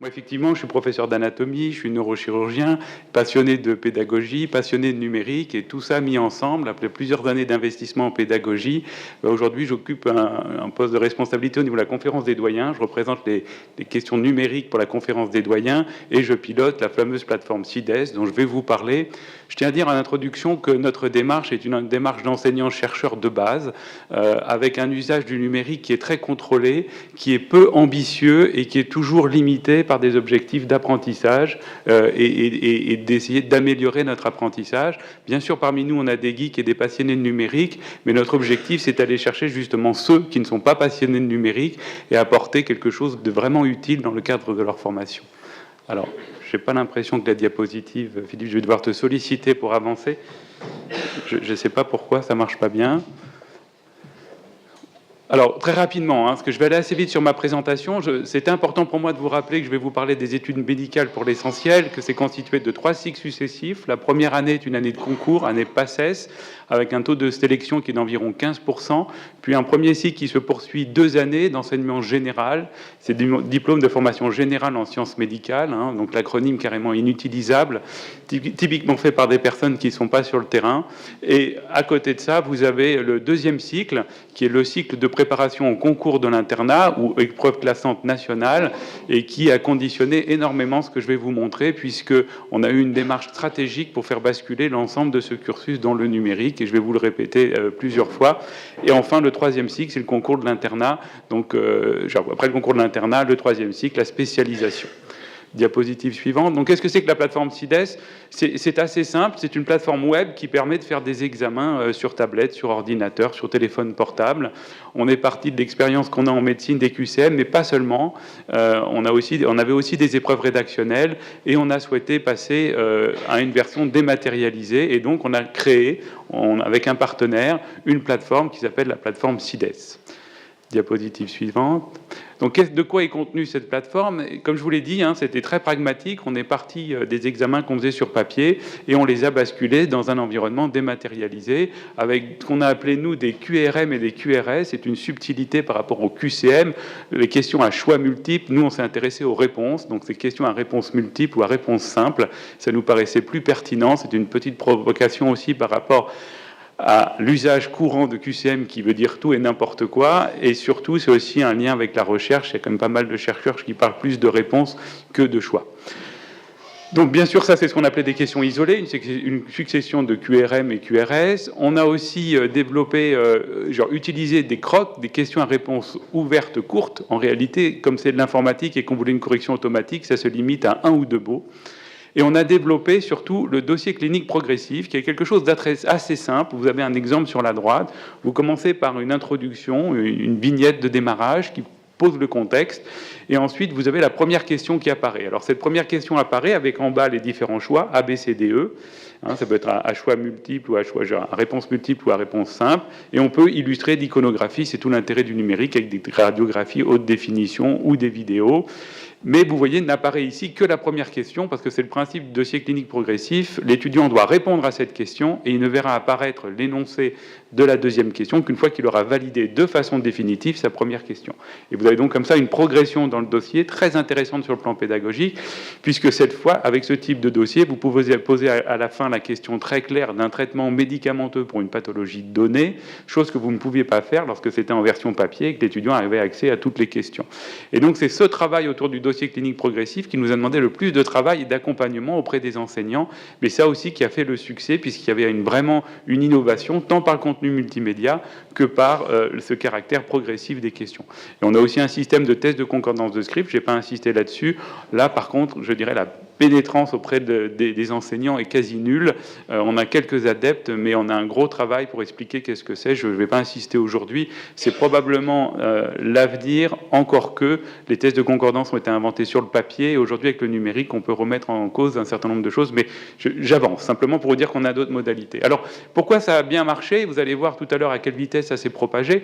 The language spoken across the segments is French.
Moi, effectivement, je suis professeur d'anatomie, je suis neurochirurgien, passionné de pédagogie, passionné de numérique, et tout ça mis ensemble, après plusieurs années d'investissement en pédagogie, aujourd'hui, j'occupe un poste de responsabilité au niveau de la conférence des doyens. Je représente les questions numériques pour la conférence des doyens, et je pilote la fameuse plateforme CIDES, dont je vais vous parler. Je tiens à dire en introduction que notre démarche est une démarche d'enseignants-chercheurs de base, avec un usage du numérique qui est très contrôlé, qui est peu ambitieux et qui est toujours limité par des objectifs d'apprentissage et d'essayer d'améliorer notre apprentissage. Bien sûr, parmi nous, on a des geeks et des passionnés de numérique, mais notre objectif, c'est d'aller chercher justement ceux qui ne sont pas passionnés de numérique et apporter quelque chose de vraiment utile dans le cadre de leur formation. Alors, je n'ai pas l'impression que la diapositive, Philippe, je vais devoir te solliciter pour avancer. Je ne sais pas pourquoi ça ne marche pas bien. Alors, très rapidement, parce que je vais aller assez vite sur ma présentation, c'est important pour moi de vous rappeler que je vais vous parler des études médicales pour l'essentiel, que c'est constitué de 3 cycles successifs. La première année est une année de concours, année PACES, avec un taux de sélection qui est d'environ 15%, puis un premier cycle qui se poursuit 2 années d'enseignement général. C'est du diplôme de formation générale en sciences médicales, donc l'acronyme carrément inutilisable, typiquement fait par des personnes qui ne sont pas sur le terrain. Et à côté de ça, vous avez le deuxième cycle, qui est le cycle de préparation au concours de l'internat ou épreuve classante nationale, et qui a conditionné énormément ce que je vais vous montrer, puisqu'on a eu une démarche stratégique pour faire basculer l'ensemble de ce cursus dans le numérique, et je vais vous le répéter plusieurs fois. Et enfin, le troisième cycle, c'est le concours de l'internat. Donc, après le concours de l'internat, le troisième cycle, la spécialisation. Diapositive suivante. Donc, qu'est-ce que c'est que la plateforme CIDES? C'est assez simple. C'est une plateforme web qui permet de faire des examens sur tablette, sur ordinateur, sur téléphone portable. On est parti de l'expérience qu'on a en médecine des QCM, mais pas seulement. On avait aussi des épreuves rédactionnelles, et on a souhaité passer à une version dématérialisée. Et donc, on a créé, avec un partenaire, une plateforme qui s'appelle la plateforme CIDES. Diapositive suivante. Donc, de quoi est contenue cette plateforme? Comme je vous l'ai dit, c'était très pragmatique. On est parti des examens qu'on faisait sur papier et on les a basculés dans un environnement dématérialisé avec ce qu'on a appelé, nous, des QRM et des QRS. C'est une subtilité par rapport au QCM. Les questions à choix multiples, nous, on s'est intéressé aux réponses. Donc, ces questions à réponse multiple ou à réponse simple, ça nous paraissait plus pertinent. C'est une petite provocation aussi par rapport à l'usage courant de QCM qui veut dire tout et n'importe quoi, et surtout c'est aussi un lien avec la recherche. Il y a quand même pas mal de chercheurs qui parlent plus de réponses que de choix. Donc bien sûr, ça c'est ce qu'on appelait des questions isolées, une succession de QRM et QRS. On a aussi développé, utilisé des crocs, des questions à réponse ouvertes courtes. En réalité, comme c'est de l'informatique et qu'on voulait une correction automatique, ça se limite à 1 ou 2 mots. Et on a développé surtout le dossier clinique progressif, qui est quelque chose d'assez simple. Vous avez un exemple sur la droite. Vous commencez par une introduction, une vignette de démarrage qui pose le contexte. Et ensuite, vous avez la première question qui apparaît. Alors, cette première question apparaît avec en bas les différents choix, A, B, C, D, E. Ça peut être à choix multiple ou à réponse multiple ou à réponse simple. Et on peut illustrer d'iconographie. C'est tout l'intérêt du numérique, avec des radiographies haute définition ou des vidéos. Mais vous voyez, n'apparaît ici que la première question, parce que c'est le principe du dossier clinique progressif. L'étudiant doit répondre à cette question, et il ne verra apparaître l'énoncé de la deuxième question qu'une fois qu'il aura validé de façon définitive sa première question. Et vous avez donc comme ça une progression dans le dossier très intéressante sur le plan pédagogique, puisque cette fois, avec ce type de dossier, vous pouvez poser à la fin la question très claire d'un traitement médicamenteux pour une pathologie donnée, chose que vous ne pouviez pas faire lorsque c'était en version papier et que l'étudiant avait accès à toutes les questions. Et donc c'est ce travail autour du dossier clinique progressif qui nous a demandé le plus de travail et d'accompagnement auprès des enseignants, mais ça aussi qui a fait le succès, puisqu'il y avait vraiment une innovation, tant par le contenu multimédia que par ce caractère progressif des questions. Et on a aussi un système de test de concordance de script, je n'ai pas insisté là-dessus. Là, par contre, je dirais la pénétrance auprès des enseignants est quasi nulle. On a quelques adeptes, mais on a un gros travail pour expliquer qu'est-ce que c'est. Je ne vais pas insister aujourd'hui. C'est probablement l'avenir, encore que les tests de concordance ont été inventés sur le papier. Et aujourd'hui, avec le numérique, on peut remettre en cause un certain nombre de choses. Mais j'avance, simplement pour vous dire qu'on a d'autres modalités. Alors, pourquoi ça a bien marché? Vous allez voir tout à l'heure à quelle vitesse ça s'est propagé.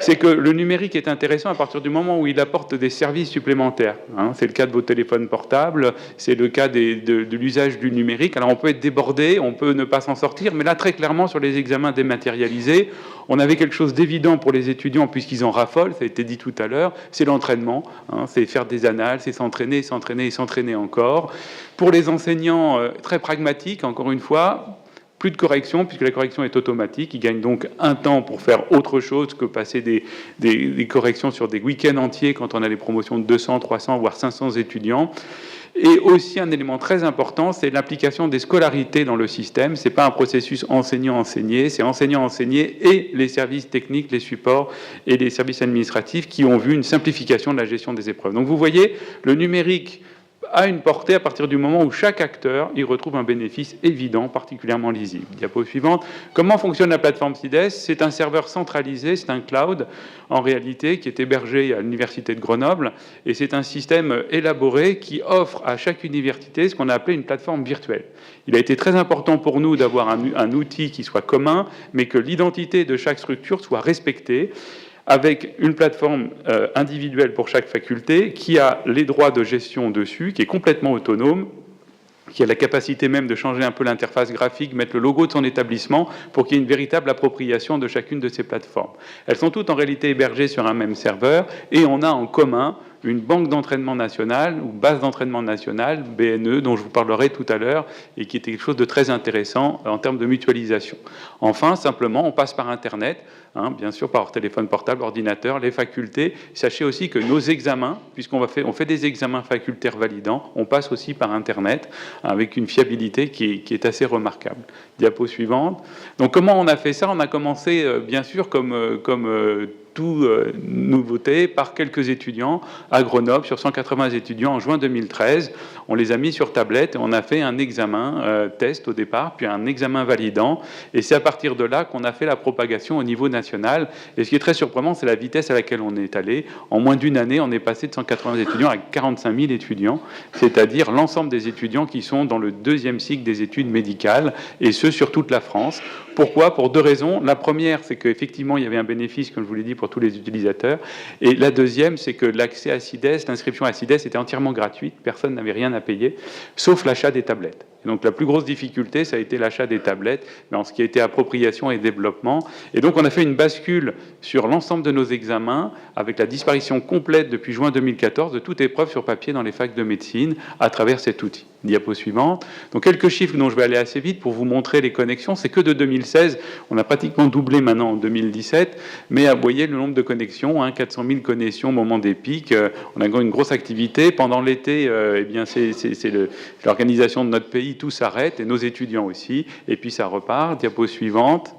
C'est que le numérique est intéressant à partir du moment où il apporte des services supplémentaires. C'est le cas de vos téléphones portables, c'est le le cas de l'usage du numérique. Alors on peut être débordé, on peut ne pas s'en sortir, mais là très clairement sur les examens dématérialisés, on avait quelque chose d'évident pour les étudiants puisqu'ils en raffolent, ça a été dit tout à l'heure, c'est l'entraînement, hein, c'est faire des annales, c'est s'entraîner, s'entraîner et s'entraîner encore. Pour les enseignants, très pragmatiques, encore une fois, plus de correction, puisque la correction est automatique. Ils gagnent donc un temps pour faire autre chose que passer des corrections sur des week-ends entiers quand on a des promotions de 200, 300, voire 500 étudiants. Et aussi un élément très important, c'est l'implication des scolarités dans le système. Ce n'est pas un processus enseignant-enseigné, c'est enseignant-enseigné et les services techniques, les supports et les services administratifs qui ont vu une simplification de la gestion des épreuves. Donc vous voyez, le numérique a une portée à partir du moment où chaque acteur y retrouve un bénéfice évident, particulièrement lisible. Diapo suivante. Comment fonctionne la plateforme CIDES? C'est un serveur centralisé, c'est un cloud, en réalité, qui est hébergé à l'Université de Grenoble, et c'est un système élaboré qui offre à chaque université ce qu'on a appelé une plateforme virtuelle. Il a été très important pour nous d'avoir un outil qui soit commun, mais que l'identité de chaque structure soit respectée, avec une plateforme individuelle pour chaque faculté, qui a les droits de gestion dessus, qui est complètement autonome, qui a la capacité même de changer un peu l'interface graphique, mettre le logo de son établissement, pour qu'il y ait une véritable appropriation de chacune de ces plateformes. Elles sont toutes en réalité hébergées sur un même serveur, et on a en commun une banque d'entraînement nationale, ou base d'entraînement nationale, BNE, dont je vous parlerai tout à l'heure, et qui était quelque chose de très intéressant en termes de mutualisation. Enfin, simplement, on passe par Internet, hein, bien sûr par téléphone portable, ordinateur, les facultés. Sachez aussi que nos examens, puisqu'on fait des examens facultaires validants, on passe aussi par Internet, avec une fiabilité qui est assez remarquable. Diapo suivante. Donc comment on a fait ça? On a commencé, bien sûr, comme nouveauté, par quelques étudiants à Grenoble, sur 180 étudiants en juin 2013. On les a mis sur tablette et on a fait un examen test au départ, puis un examen validant. Et c'est à partir de là qu'on a fait la propagation au niveau national. Et ce qui est très surprenant, c'est la vitesse à laquelle on est allé. En moins d'une année, on est passé de 180 étudiants à 45 000 étudiants, c'est-à-dire l'ensemble des étudiants qui sont dans le deuxième cycle des études médicales, et ce, sur toute la France. Pourquoi? Pour deux raisons. La première, c'est qu'effectivement, il y avait un bénéfice, comme je vous l'ai dit, pour tous les utilisateurs. Et la deuxième, c'est que l'accès à CIDES, l'inscription à CIDES était entièrement gratuite. Personne n'avait rien à payer, sauf l'achat des tablettes. Et donc la plus grosse difficulté, ça a été l'achat des tablettes, mais en ce qui a été appropriation et développement. Et donc on a fait une bascule sur l'ensemble de nos examens, avec la disparition complète depuis juin 2014 de toute épreuve sur papier dans les facs de médecine à travers cet outil. Diapo suivante. Donc quelques chiffres dont je vais aller assez vite pour vous montrer les connexions. C'est que de 2016, on a pratiquement doublé maintenant en 2017, mais vous voyez le nombre de connexions, 400 000 connexions au moment des pics. On a une grosse activité. Pendant l'été, eh bien c'est l'organisation de notre pays, tout s'arrête, et nos étudiants aussi, et puis ça repart. Diapo suivante.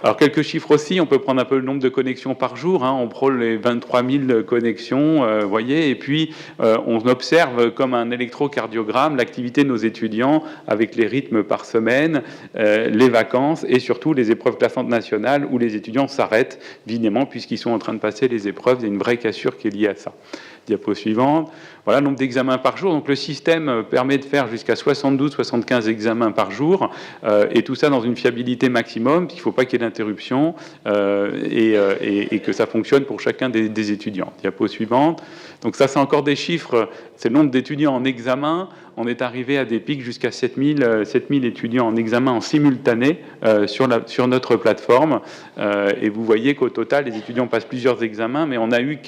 Alors, quelques chiffres aussi, on peut prendre un peu le nombre de connexions par jour, on prend les 23 000 connexions, vous voyez, et puis on observe comme un électrocardiogramme l'activité de nos étudiants avec les rythmes par semaine, les vacances et surtout les épreuves classantes nationales où les étudiants s'arrêtent, évidemment, puisqu'ils sont en train de passer les épreuves. Il y a une vraie cassure qui est liée à ça. Diapo suivante. Voilà le nombre d'examens par jour. Donc le système permet de faire jusqu'à 72-75 examens par jour, et tout ça dans une fiabilité maximum, qu'il ne faut pas qu'il y ait d'interruption, et que ça fonctionne pour chacun des étudiants. Diapo suivante. Donc ça, c'est encore des chiffres, c'est le nombre d'étudiants en examen. On est arrivé à des pics jusqu'à 7000 étudiants en examen en simultané sur notre plateforme. Et vous voyez qu'au total, les étudiants passent plusieurs examens, mais on a eu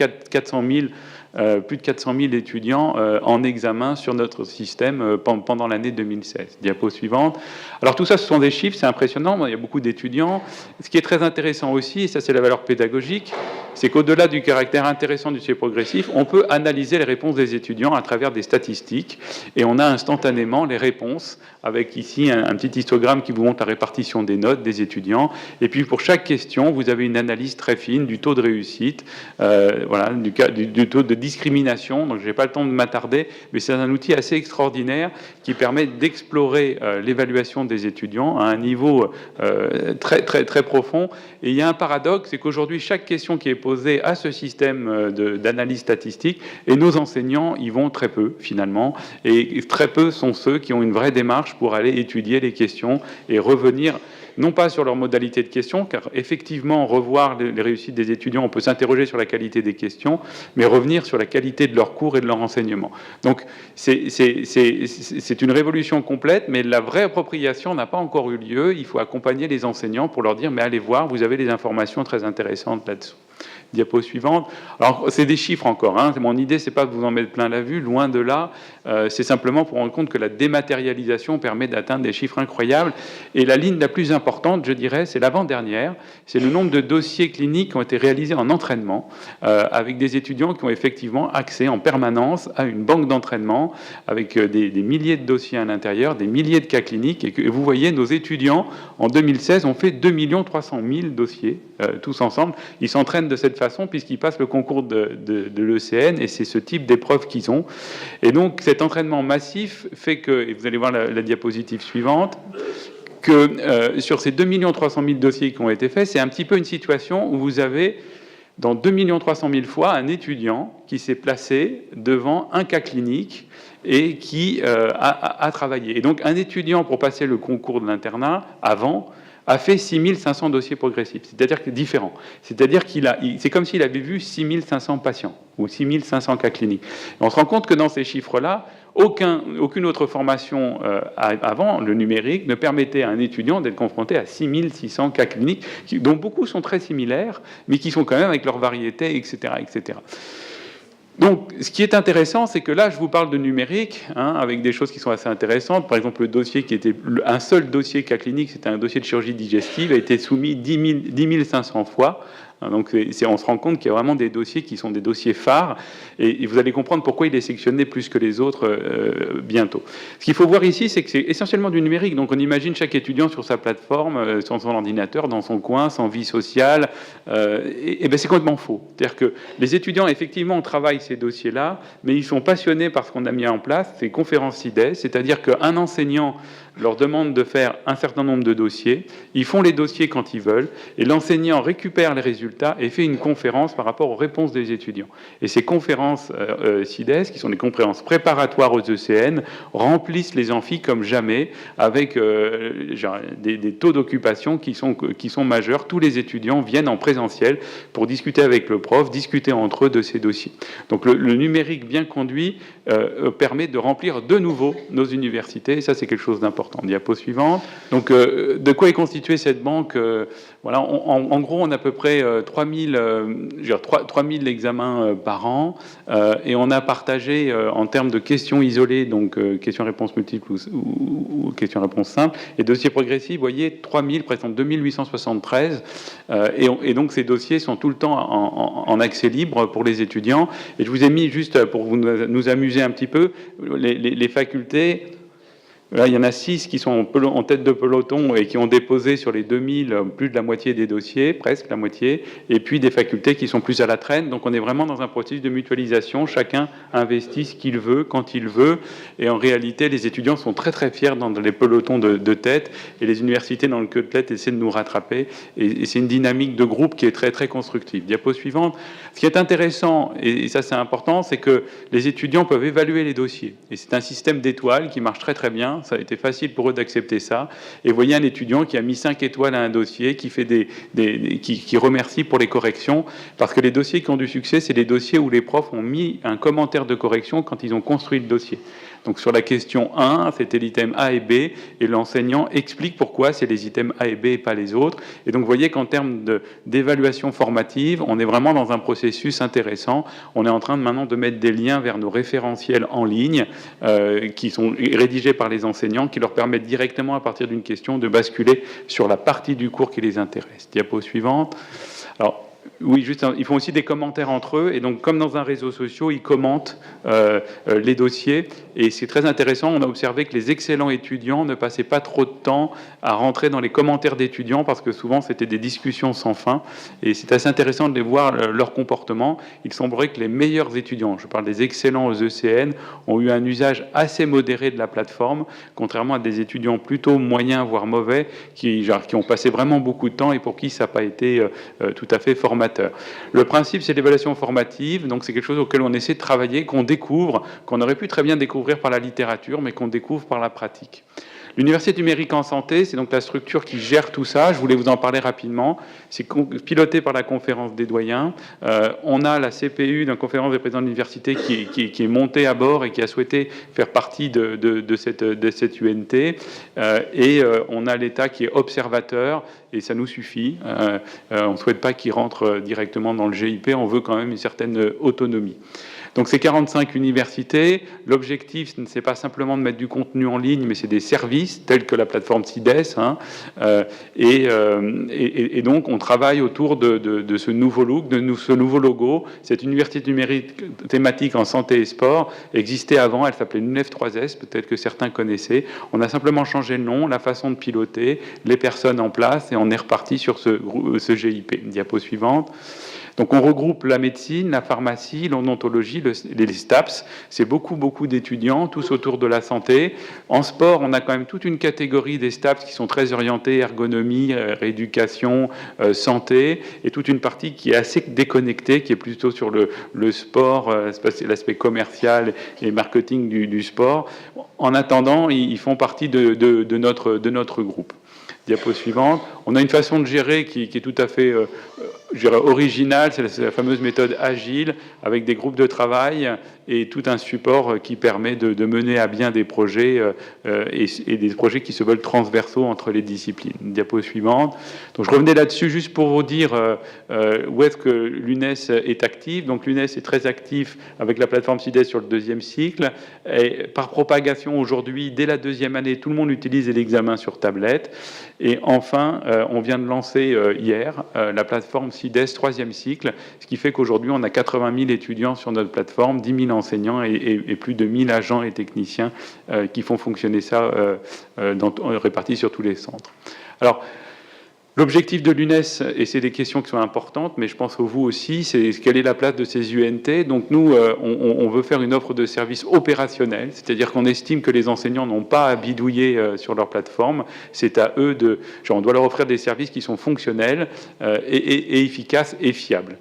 plus de 400 000 étudiants en examen sur notre système pendant l'année 2016. Diapo suivante. Alors tout ça, ce sont des chiffres, c'est impressionnant, il y a beaucoup d'étudiants. Ce qui est très intéressant aussi, et ça c'est la valeur pédagogique, c'est qu'au-delà du caractère intéressant du suivi progressif, on peut analyser les réponses des étudiants à travers des statistiques, et on a instantanément les réponses, avec ici un petit histogramme qui vous montre la répartition des notes des étudiants, et puis pour chaque question, vous avez une analyse très fine du taux de réussite, voilà, du taux de discrimination. Donc je n'ai pas le temps de m'attarder, mais c'est un outil assez extraordinaire qui permet d'explorer l'évaluation des étudiants à un niveau très profond. Et il y a un paradoxe, c'est qu'aujourd'hui chaque question qui est déposés à ce système d'analyse statistique, et nos enseignants y vont très peu, finalement, et très peu sont ceux qui ont une vraie démarche pour aller étudier les questions et revenir, non pas sur leur modalité de question, car effectivement, revoir les réussites des étudiants, on peut s'interroger sur la qualité des questions, mais revenir sur la qualité de leur cours et de leur enseignement. Donc, c'est une révolution complète, mais la vraie appropriation n'a pas encore eu lieu. Il faut accompagner les enseignants pour leur dire, mais allez voir, vous avez des informations très intéressantes là-dessous. Diapo suivante. Alors, c'est des chiffres encore. Hein. Mon idée, c'est pas de vous en mettre plein la vue, loin de là. C'est simplement pour rendre compte que la dématérialisation permet d'atteindre des chiffres incroyables. Et la ligne la plus importante, je dirais, c'est l'avant-dernière. C'est le nombre de dossiers cliniques qui ont été réalisés en entraînement, avec des étudiants qui ont effectivement accès en permanence à une banque d'entraînement, avec des milliers de dossiers à l'intérieur, des milliers de cas cliniques. Et vous voyez, nos étudiants, en 2016, ont fait 2 300 000 dossiers, tous ensemble. Ils s'entraînent de cette façon, puisqu'ils passent le concours de l'ECN, et c'est ce type d'épreuve qu'ils ont. Et donc, cet entraînement massif fait que, et vous allez voir la diapositive suivante, que sur ces 2 300 000 dossiers qui ont été faits, c'est un petit peu une situation où vous avez, dans 2 300 000 fois, un étudiant qui s'est placé devant un cas clinique et qui a travaillé. Et donc, un étudiant, pour passer le concours de l'internat, avant, a fait 6500 dossiers progressifs, c'est-à-dire que différents. C'est-à-dire c'est comme s'il avait vu 6500 patients ou 6500 cas cliniques. Et on se rend compte que dans ces chiffres-là, aucune autre formation avant, le numérique, ne permettait à un étudiant d'être confronté à 6600 cas cliniques, dont beaucoup sont très similaires, mais qui sont quand même avec leur variété, etc., etc. Donc, ce qui est intéressant, c'est que là, je vous parle de numérique, hein, avec des choses qui sont assez intéressantes. Par exemple, le dossier qui était un seul dossier cas clinique, c'était un dossier de chirurgie digestive, a été soumis 10 500 fois. Donc, on se rend compte qu'il y a vraiment des dossiers qui sont des dossiers phares, et vous allez comprendre pourquoi il est sélectionné plus que les autres bientôt. Ce qu'il faut voir ici, c'est que c'est essentiellement du numérique. Donc, on imagine chaque étudiant sur sa plateforme, sur son ordinateur, dans son coin, sans vie sociale. Et ben, c'est complètement faux. C'est-à-dire que les étudiants, effectivement, travaillent ces dossiers-là, mais ils sont passionnés par ce qu'on a mis en place, ces conférences CIDES, c'est-à-dire qu'un enseignant leur demande de faire un certain nombre de dossiers, ils font les dossiers quand ils veulent, et l'enseignant récupère les résultats et fait une conférence par rapport aux réponses des étudiants. Et ces conférences CIDES, qui sont des conférences préparatoires aux ECN, remplissent les amphis comme jamais, avec des taux d'occupation qui sont majeurs. Tous les étudiants viennent en présentiel pour discuter avec le prof, discuter entre eux de ces dossiers. Donc le numérique bien conduit permet de remplir de nouveau nos universités, et ça c'est quelque chose d'important. Diapo suivante. Donc, de quoi est constituée cette banque? Voilà, en gros, on a à peu près 3000 examens par an, et on a partagé en termes de questions isolées, donc questions-réponses multiples ou questions-réponses simples, et dossiers progressifs, vous voyez, 3000, presque 2873, et donc ces dossiers sont tout le temps en accès libre pour les étudiants. Et je vous ai mis, juste pour nous amuser un petit peu, les facultés. Là, il y en a 6 qui sont en tête de peloton et qui ont déposé sur les 2000 plus de la moitié des dossiers, presque la moitié, et puis des facultés qui sont plus à la traîne. Donc on est vraiment dans un processus de mutualisation. Chacun investit ce qu'il veut, quand il veut. Et en réalité, les étudiants sont très très fiers dans les pelotons de tête, et les universités dans le queue de tête essaient de nous rattraper. Et c'est une dynamique de groupe qui est très très constructive. Diapo suivante. Ce qui est intéressant, et ça c'est important, c'est que les étudiants peuvent évaluer les dossiers. Et c'est un système d'étoiles qui marche très très bien. Ça a été facile pour eux d'accepter ça. Et vous voyez un étudiant qui a mis 5 étoiles à un dossier, qui remercie pour les corrections, parce que les dossiers qui ont du succès, c'est les dossiers où les profs ont mis un commentaire de correction quand ils ont construit le dossier. Donc sur la question 1, c'était l'item A et B, et l'enseignant explique pourquoi c'est les items A et B et pas les autres. Et donc vous voyez qu'en termes d'évaluation formative, on est vraiment dans un processus intéressant. On est en train maintenant de mettre des liens vers nos référentiels en ligne, qui sont rédigés par les enseignants, qui leur permettent directement, à partir d'une question, de basculer sur la partie du cours qui les intéresse. Diapo suivante. Alors, oui, juste, ils font aussi des commentaires entre eux, et donc comme dans un réseau social, ils commentent les dossiers, et c'est très intéressant. On a observé que les excellents étudiants ne passaient pas trop de temps à rentrer dans les commentaires d'étudiants, parce que souvent c'était des discussions sans fin, et c'est assez intéressant de les voir, leur comportement. Il semblerait que les meilleurs étudiants, je parle des excellents aux ECN, ont eu un usage assez modéré de la plateforme, contrairement à des étudiants plutôt moyens, voire mauvais, qui ont passé vraiment beaucoup de temps, et pour qui ça n'a pas été tout à fait formidable. formateur. Le principe, c'est l'évaluation formative, donc c'est quelque chose auquel on essaie de travailler, qu'on découvre, qu'on aurait pu très bien découvrir par la littérature, mais qu'on découvre par la pratique. L'Université numérique en santé, c'est donc la structure qui gère tout ça. Je voulais vous en parler rapidement. C'est piloté par la conférence des doyens. On a la CPU, la conférence des présidents de l'université, qui est montée à bord et qui a souhaité faire partie de cette UNT. On a l'État qui est observateur, et ça nous suffit. On ne souhaite pas qu'il rentre directement dans le GIP, on veut quand même une certaine autonomie. Donc c'est 45 universités. L'objectif, ce n'est pas simplement de mettre du contenu en ligne, mais c'est des services tels que la plateforme CIDES. Et donc on travaille autour de ce nouveau look, ce nouveau logo. Cette université numérique thématique en santé et sport existait avant. Elle s'appelait NUNEF 3S. Peut-être que certains connaissaient. On a simplement changé le nom, la façon de piloter, les personnes en place, et on est reparti sur ce GIP. Diapo suivante. Donc on regroupe la médecine, la pharmacie, l'odontologie, les STAPS. C'est beaucoup d'étudiants, tous autour de la santé. En sport, on a quand même toute une catégorie des STAPS qui sont très orientés ergonomie, rééducation, santé, et toute une partie qui est assez déconnectée, qui est plutôt sur le sport, l'aspect commercial et marketing du sport. En attendant, ils font partie de notre groupe. Diapo suivante. On a une façon de gérer qui est tout à fait originale, c'est la fameuse méthode agile, avec des groupes de travail et tout un support qui permet de mener à bien des projets et des projets qui se veulent transversaux entre les disciplines. Diapo suivante. Donc je revenais là-dessus juste pour vous dire où est-ce que l'UNES est active. Donc l'UNES est très actif avec la plateforme CIDES sur le 2e cycle. Et par propagation, aujourd'hui, dès la 2e année, tout le monde utilise l'examen sur tablette. Et enfin, on vient de lancer hier la plateforme CIDES 3e cycle, ce qui fait qu'aujourd'hui, on a 80 000 étudiants sur notre plateforme, 10 000 enseignants et plus de 1000 agents et techniciens qui font fonctionner ça répartis sur tous les centres. Alors, l'objectif de l'UNES, et c'est des questions qui sont importantes, mais je pense que vous aussi, c'est quelle est la place de ces UNT. Donc nous, on veut faire une offre de service opérationnel, c'est-à-dire qu'on estime que les enseignants n'ont pas à bidouiller sur leur plateforme. C'est à eux on doit leur offrir des services qui sont fonctionnels et efficaces et fiables.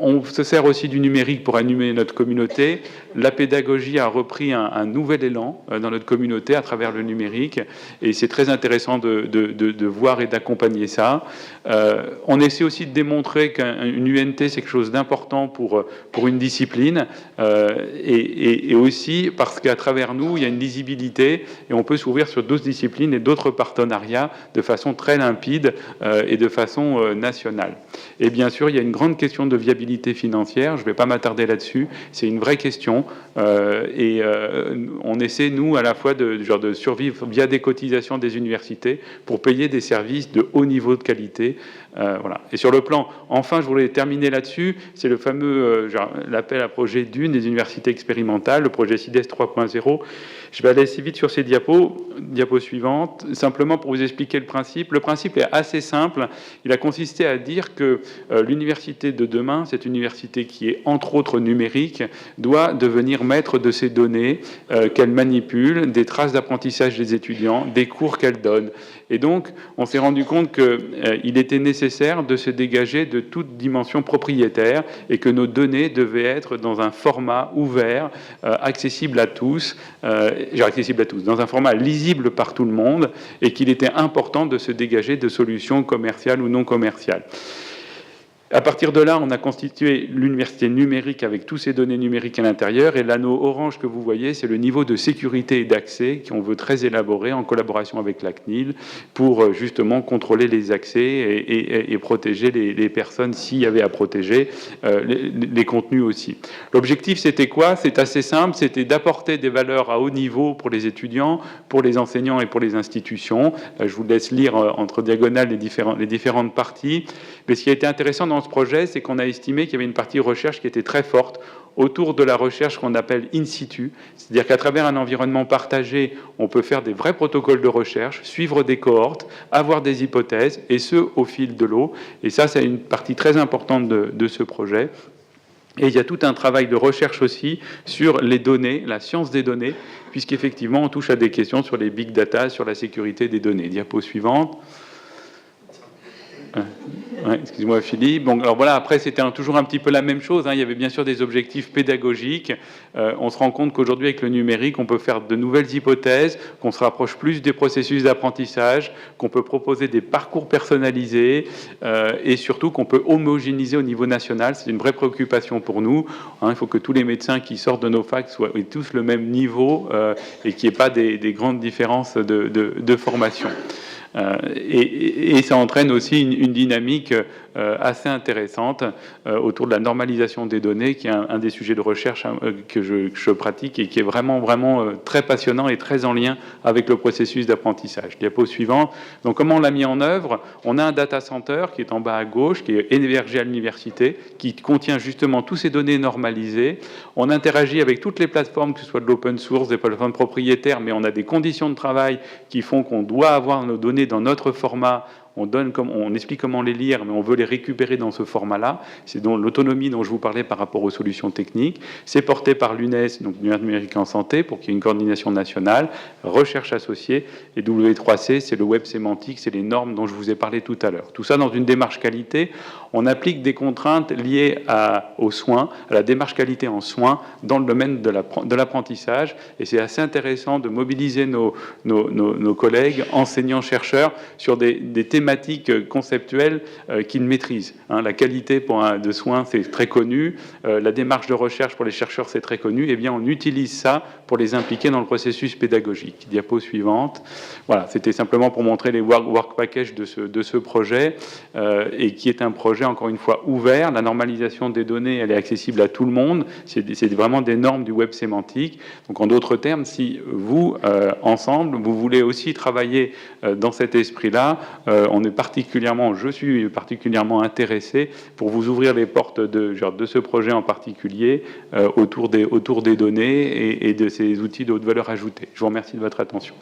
On se sert aussi du numérique pour animer notre communauté. La pédagogie a repris un nouvel élan dans notre communauté à travers le numérique, et c'est très intéressant de voir et d'accompagner ça. On essaie aussi de démontrer qu'une UNT, c'est quelque chose d'important pour une discipline, et aussi parce qu'à travers nous, il y a une lisibilité, et on peut s'ouvrir sur d'autres disciplines et d'autres partenariats de façon très limpide et de façon nationale. Et bien sûr, il y a une grande question de viabilité financière. Je ne vais pas m'attarder là-dessus. C'est une vraie question. On essaie, nous, à la fois de survivre via des cotisations des universités pour payer des services de haut niveau de qualité. Voilà. Et sur le plan, enfin, je voulais terminer là-dessus, c'est le fameux l'appel à projet d'une des universités expérimentales, le projet CIDES 3.0. Je vais aller assez vite sur ces diapos suivantes, simplement pour vous expliquer le principe. Le principe est assez simple. Il a consisté à dire que l'université de demain, cette université qui est entre autres numérique, doit devenir maître de ces données qu'elle manipule, des traces d'apprentissage des étudiants, des cours qu'elle donne. Et donc, on s'est rendu compte qu'il était nécessaire de se dégager de toute dimension propriétaire et que nos données devaient être dans un format ouvert, accessible à tous, dans un format lisible par tout le monde, et qu'il était important de se dégager de solutions commerciales ou non commerciales. À partir de là, on a constitué l'université numérique avec tous ces données numériques à l'intérieur, et l'anneau orange que vous voyez, c'est le niveau de sécurité et d'accès qu'on veut très élaborer en collaboration avec la CNIL pour justement contrôler les accès et protéger les personnes s'il y avait à protéger, les contenus aussi. L'objectif, c'était quoi? C'est assez simple, c'était d'apporter des valeurs à haut niveau pour les étudiants, pour les enseignants et pour les institutions. Je vous laisse lire entre diagonales les différentes parties. Mais ce qui a été intéressant dans ce projet, c'est qu'on a estimé qu'il y avait une partie recherche qui était très forte autour de la recherche qu'on appelle in situ, c'est-à-dire qu'à travers un environnement partagé, on peut faire des vrais protocoles de recherche, suivre des cohortes, avoir des hypothèses, et ce, au fil de l'eau. Et ça, c'est une partie très importante de ce projet. Et il y a tout un travail de recherche aussi sur les données, la science des données, puisqu'effectivement, on touche à des questions sur les big data, sur la sécurité des données. Diapo suivante. Ouais, excuse-moi Philippe. Bon, alors voilà, après c'était toujours un petit peu la même chose, hein. Il y avait bien sûr des objectifs pédagogiques. On se rend compte qu'aujourd'hui avec le numérique, on peut faire de nouvelles hypothèses, qu'on se rapproche plus des processus d'apprentissage, qu'on peut proposer des parcours personnalisés et surtout qu'on peut homogénéiser au niveau national. C'est une vraie préoccupation pour nous, hein. Il faut que tous les médecins qui sortent de nos facs aient tous le même niveau et qu'il n'y ait pas des grandes différences de formation. Et ça entraîne aussi une dynamique assez intéressante autour de la normalisation des données, qui est un des sujets de recherche que je pratique et qui est vraiment très passionnant et très en lien avec le processus d'apprentissage. Diapo suivant. Donc comment on l'a mis en œuvre? On a un data center qui est en bas à gauche, qui est hébergé à l'université, qui contient justement toutes ces données normalisées. On interagit avec toutes les plateformes, que ce soit de l'open source, des plateformes propriétaires, mais on a des conditions de travail qui font qu'on doit avoir nos données dans notre format. On explique comment les lire, mais on veut les récupérer dans ce format-là. C'est donc l'autonomie dont je vous parlais par rapport aux solutions techniques. C'est porté par l'UNES, donc l'Union numérique en santé, pour qu'il y ait une coordination nationale, recherche associée, et W3C, c'est le web sémantique, c'est les normes dont je vous ai parlé tout à l'heure. Tout ça dans une démarche qualité. On applique des contraintes liées aux soins, à la démarche qualité en soins, dans le domaine de l'apprentissage. Et c'est assez intéressant de mobiliser nos collègues, enseignants, chercheurs, sur des thématiques conceptuelles qu'ils maîtrisent. La qualité de soins, c'est très connu. La démarche de recherche pour les chercheurs, c'est très connu. Eh bien, on utilise ça pour les impliquer dans le processus pédagogique. Diapo suivante. Voilà, c'était simplement pour montrer les work packages de ce projet, et qui est un projet, encore une fois, ouvert. La normalisation des données, elle est accessible à tout le monde. C'est vraiment des normes du web sémantique. Donc, en d'autres termes, si vous, ensemble, vous voulez aussi travailler dans cet esprit-là, je suis particulièrement intéressé pour vous ouvrir les portes de ce projet en particulier autour des données et de ces outils de haute valeur ajoutée. Je vous remercie de votre attention.